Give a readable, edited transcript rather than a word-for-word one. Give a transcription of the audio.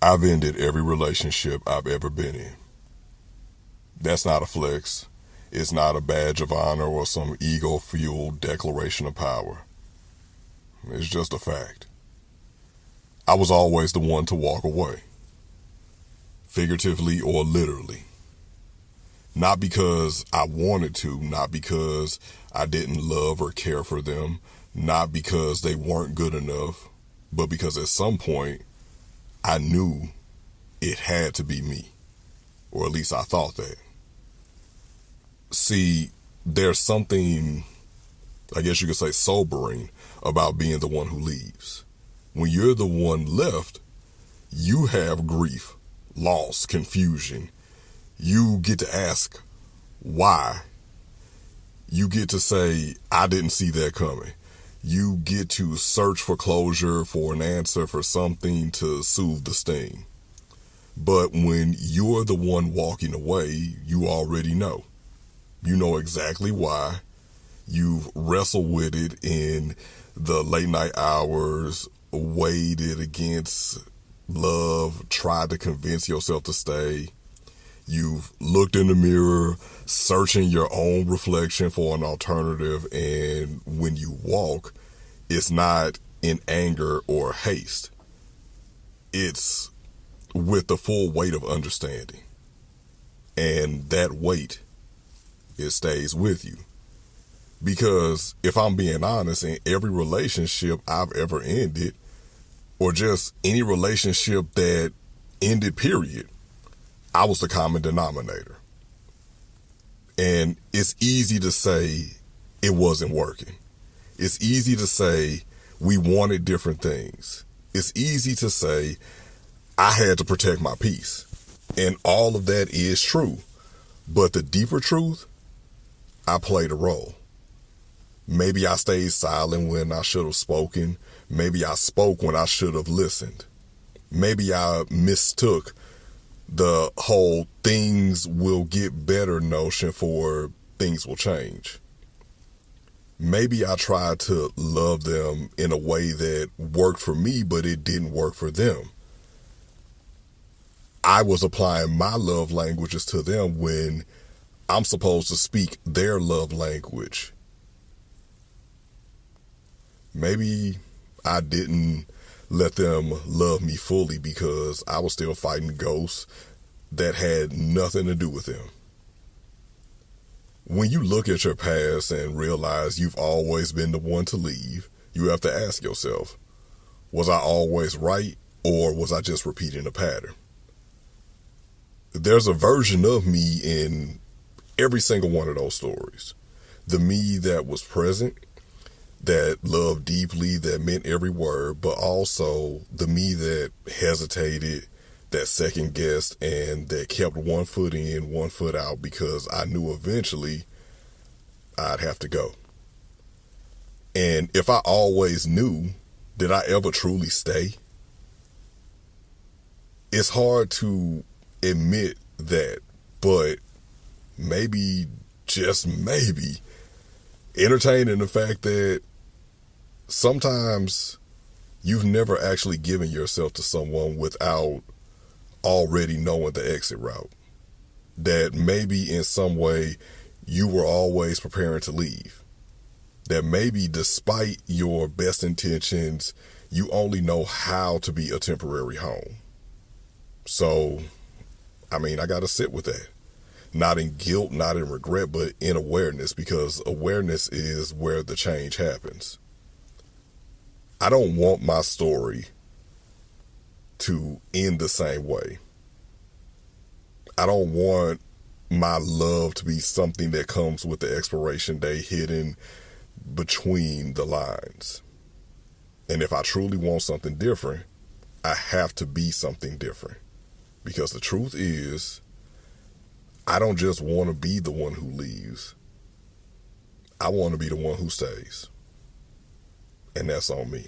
I've ended every relationship I've ever been in. That's not a flex. It's not a badge of honor or some ego-fueled declaration of power. It's just a fact. I was always the one to walk away, figuratively or literally. Not because I wanted to, not because I didn't love or care for them, not because they weren't good enough, but because at some point I knew it had to be me, or at least I thought that. See, there's something, I guess you could say, sobering about being the one who leaves. When you're the one left, you have grief, loss, confusion. You get to ask why. You get to say, I didn't see that coming. You get to search for closure, for an answer, for something to soothe the sting. But when you're the one walking away, you already know. You know exactly why. You've wrestled with it in the late night hours, weighed it against love, tried to convince yourself to stay. You've looked in the mirror, searching your own reflection for an alternative, and when you walk, it's not in anger or haste. It's with the full weight of understanding. And that weight, it stays with you. Because if I'm being honest, in every relationship I've ever ended, or just any relationship that ended, period, I was the common denominator. And it's easy to say it wasn't working. It's easy to say we wanted different things. It's easy to say I had to protect my peace. And all of that is true. But the deeper truth, I played a role. Maybe I stayed silent when I should have spoken. Maybe I spoke when I should have listened. Maybe I mistook the whole things will get better notion for things will change. Maybe I tried to love them in a way that worked for me, but it didn't work for them. I was applying my love languages to them when I'm supposed to speak their love language. Maybe I didn't let them love me fully because I was still fighting ghosts that had nothing to do with them. When you look at your past and realize you've always been the one to leave, you have to ask yourself, was I always right, or was I just repeating a pattern? There's a version of me in every single one of those stories. The me that was present, that loved deeply, that meant every word, but also the me that hesitated, that second guessed, and that kept one foot in, one foot out because I knew eventually I'd have to go. And if I always knew, did I ever truly stay? It's hard to admit that, but maybe, just maybe, entertaining the fact that sometimes you've never actually given yourself to someone without already knowing the exit route. That maybe in some way you were always preparing to leave. That maybe despite your best intentions, you only know how to be a temporary home. So, I got to sit with that. Not in guilt, not in regret, but in awareness, because awareness is where the change happens. I don't want my story to end the same way. I don't want my love to be something that comes with the expiration date hidden between the lines. And if I truly want something different, I have to be something different. Because the truth is, I don't just want to be the one who leaves. I want to be the one who stays. And that's on me.